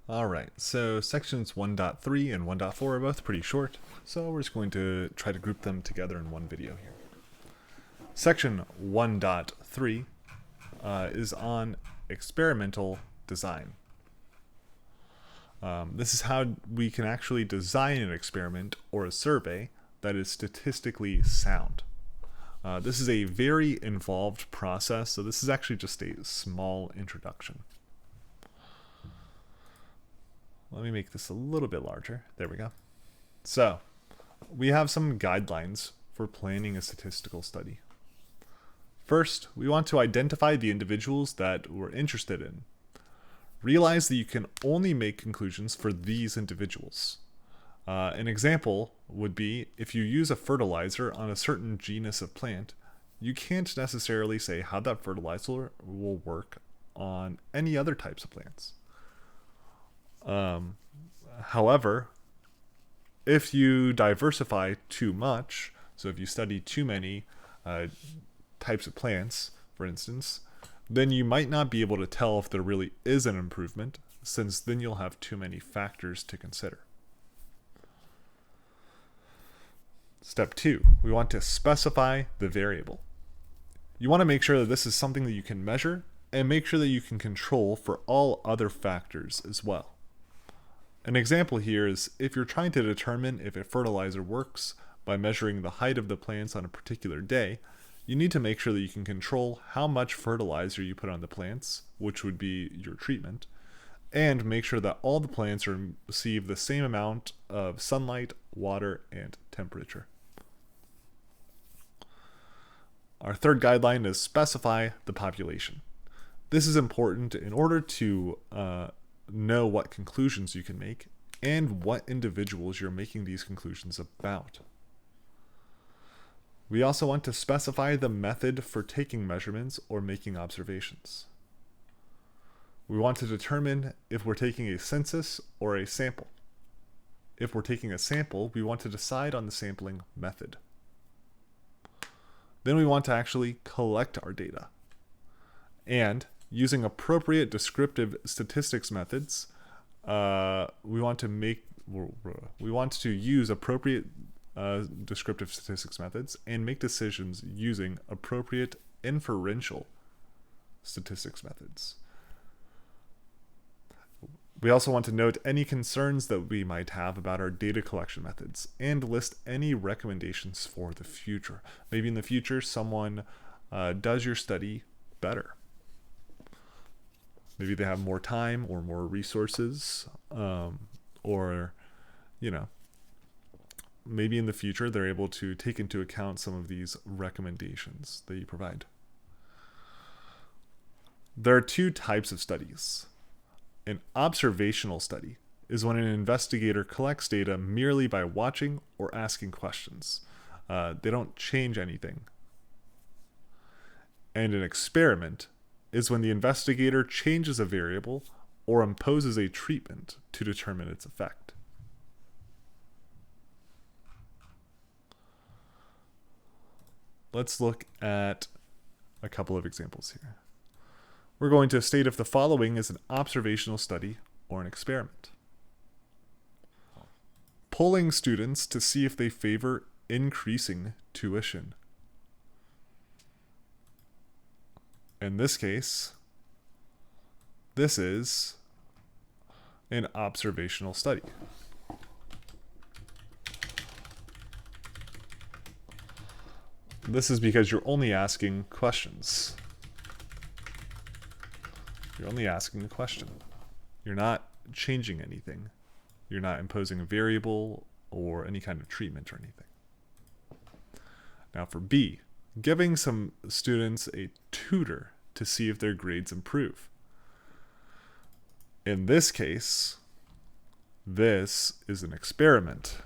All right, so sections 1.3 and 1.4 are both pretty short, so we're just going to try to group them together in one video here. Section 1.3 is on experimental design. This is how we can actually design an experiment or a survey that is statistically sound. This is a very involved process, so this is actually just a small introduction. Let me make this a little bit larger. There we go. So, we have some guidelines for planning a statistical study. First, we want to identify the individuals that we're interested in. Realize that you can only make conclusions for these individuals. An example would be if you use a fertilizer on a certain genus of plant, you can't necessarily say how that fertilizer will work on any other types of plants. However, if you diversify too much, so if you study too many types of plants, for instance, then you might not be able to tell if there really is an improvement, since then you'll have too many factors to consider. Step 2, we want to specify the variable. You want to make sure that this is something that you can measure and make sure that you can control for all other factors as well. An example here is if you're trying to determine if a fertilizer works by measuring the height of the plants on a particular day, you need to make sure that you can control how much fertilizer you put on the plants, which would be your treatment, and make sure that all the plants receive the same amount of sunlight, water, and temperature. Our third guideline is specify the population. This is important in order to know what conclusions you can make and what individuals you're making these conclusions about. We also want to specify the method for taking measurements or making observations. We want to determine if we're taking a census or a sample. If we're taking a sample, we want to decide on the sampling method. Then we want to actually collect our data. And using appropriate descriptive statistics methods, we want to use appropriate descriptive statistics methods and make decisions using appropriate inferential statistics methods. We also want to note any concerns that we might have about our data collection methods and list any recommendations for the future. Maybe in the future someone does your study better. Maybe they have more time or more resources, or, maybe in the future they're able to take into account some of these recommendations that you provide. There are two types of studies. An observational study is when an investigator collects data merely by watching or asking questions. They don't change anything. And an experiment is when the investigator changes a variable or imposes a treatment to determine its effect. Let's look at a couple of examples here. We're going to state if the following is an observational study or an experiment. Polling students to see if they favor increasing tuition. In this case, this is an observational study. This is because you're only asking questions. You're only asking a question. You're not changing anything. You're not imposing a variable or any kind of treatment or anything. Now for B, giving some students a tutor to see if their grades improve. In this case, this is an experiment.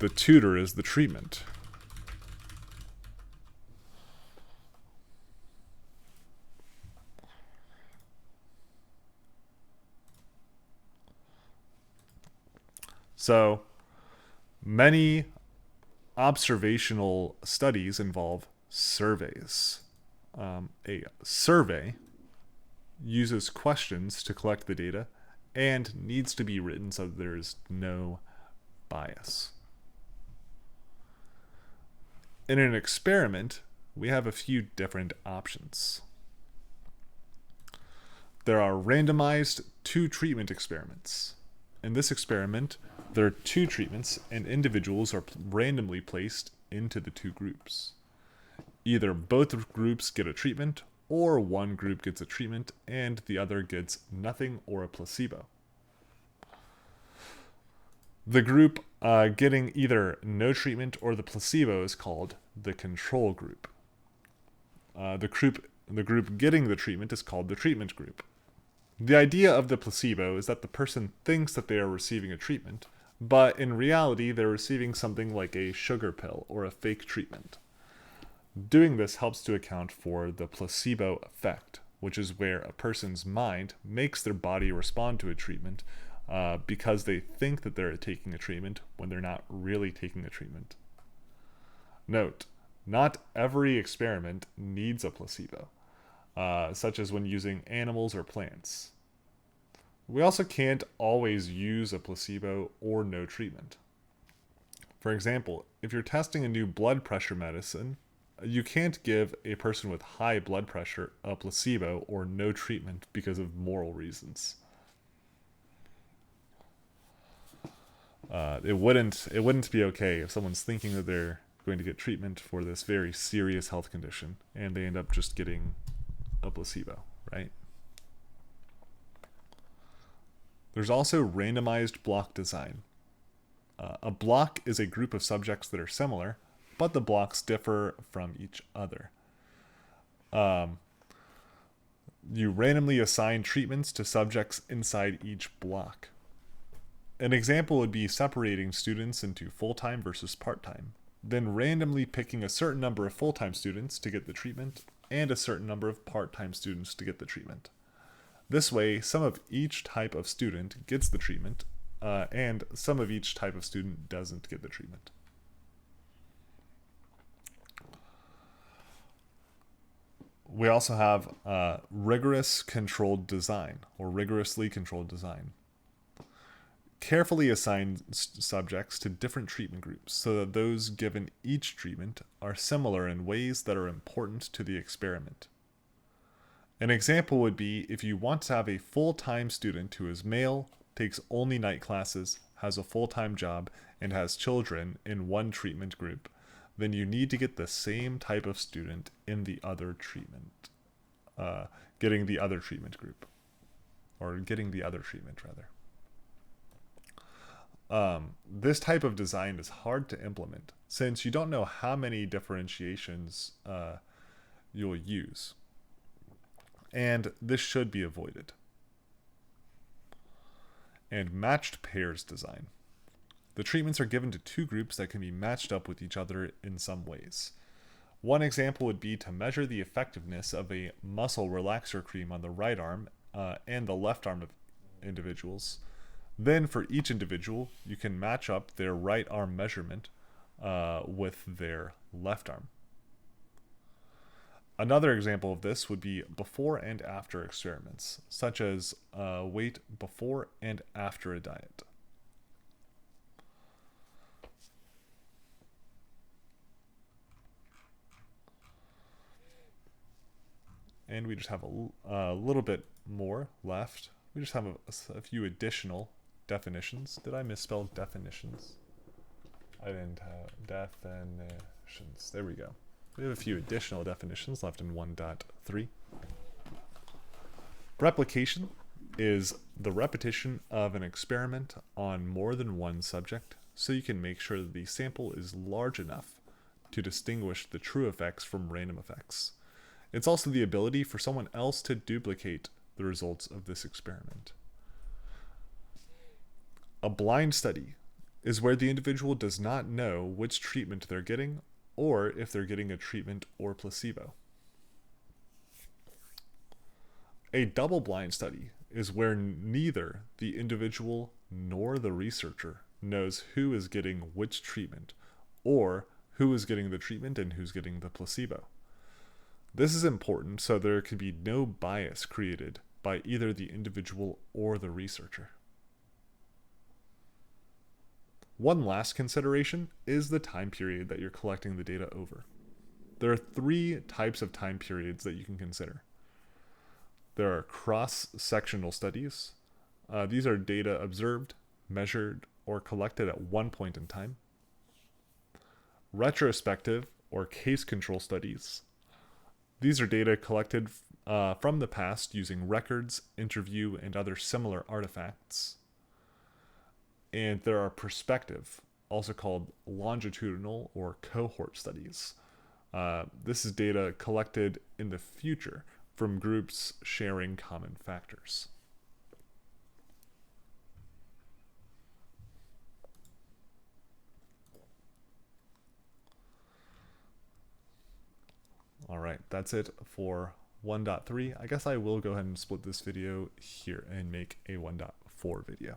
The tutor is the treatment. So, many observational studies involve surveys. A survey uses questions to collect the data, and needs to be written so there is no bias. In an experiment, we have a few different options. There are randomized two-treatment experiments. In this experiment, there are two treatments, and individuals are randomly placed into the two groups. Either both groups get a treatment, or one group gets a treatment and the other gets nothing or a placebo. The group getting either no treatment or the placebo is called the control group. The group getting the treatment is called the treatment group. The idea of the placebo is that the person thinks that they are receiving a treatment, but in reality they're receiving something like a sugar pill or a fake treatment. Doing this helps to account for the placebo effect, which is where a person's mind makes their body respond to a treatment because they think that they're taking a treatment when they're not really taking a treatment. Note, not every experiment needs a placebo, such as when using animals or plants. We also can't always use a placebo or no treatment. For example, if you're testing a new blood pressure medicine, you can't give a person with high blood pressure a placebo or no treatment because of moral reasons. It wouldn't be okay if someone's thinking that they're going to get treatment for this very serious health condition and they end up just getting a placebo, right? There's also randomized block design. A block is a group of subjects that are similar, but the blocks differ from each other. You randomly assign treatments to subjects inside each block. An example would be separating students into full-time versus part-time, then randomly picking a certain number of full-time students to get the treatment and a certain number of part-time students to get the treatment. This way, some of each type of student gets the treatment, and some of each type of student doesn't get the treatment. We also have rigorous controlled design, or rigorously controlled design. Carefully assign subjects to different treatment groups so that those given each treatment are similar in ways that are important to the experiment. An example would be if you want to have a full-time student who is male, takes only night classes, has a full-time job, and has children in one treatment group, then you need to get the same type of student in the other treatment, getting the other treatment group, or getting the other treatment rather. This type of design is hard to implement since you don't know how many differentiations you'll use, and this should be avoided. And matched pairs design. The treatments are given to two groups that can be matched up with each other in some ways. One example would be to measure the effectiveness of a muscle relaxer cream on the right arm and the left arm of individuals. Then for each individual, you can match up their right arm measurement with their left arm. Another example of this would be before and after experiments, such as weight before and after a diet. And we just have a little bit more left. We just have a few additional definitions. Did I misspell definitions? I didn't have definitions. There we go. We have a few additional definitions left in 1.3. Replication is the repetition of an experiment on more than one subject, so you can make sure that the sample is large enough to distinguish the true effects from random effects. It's also the ability for someone else to duplicate the results of this experiment. A blind study is where the individual does not know which treatment they're getting or if they're getting a treatment or placebo. A double-blind study is where neither the individual nor the researcher knows who is getting which treatment or who is getting the treatment and who's getting the placebo. This is important so there can be no bias created by either the individual or the researcher. One last consideration is the time period that you're collecting the data over. There are 3 types of time periods that you can consider. There are cross-sectional studies. These are data observed, measured, or collected at one point in time. Retrospective or case control studies. These are data collected from the past using records, interview, and other similar artifacts. And there are prospective, also called longitudinal or cohort studies. This is data collected in the future from groups sharing common factors. All right, that's it for 1.3. I guess I will go ahead and split this video here and make a 1.4 video.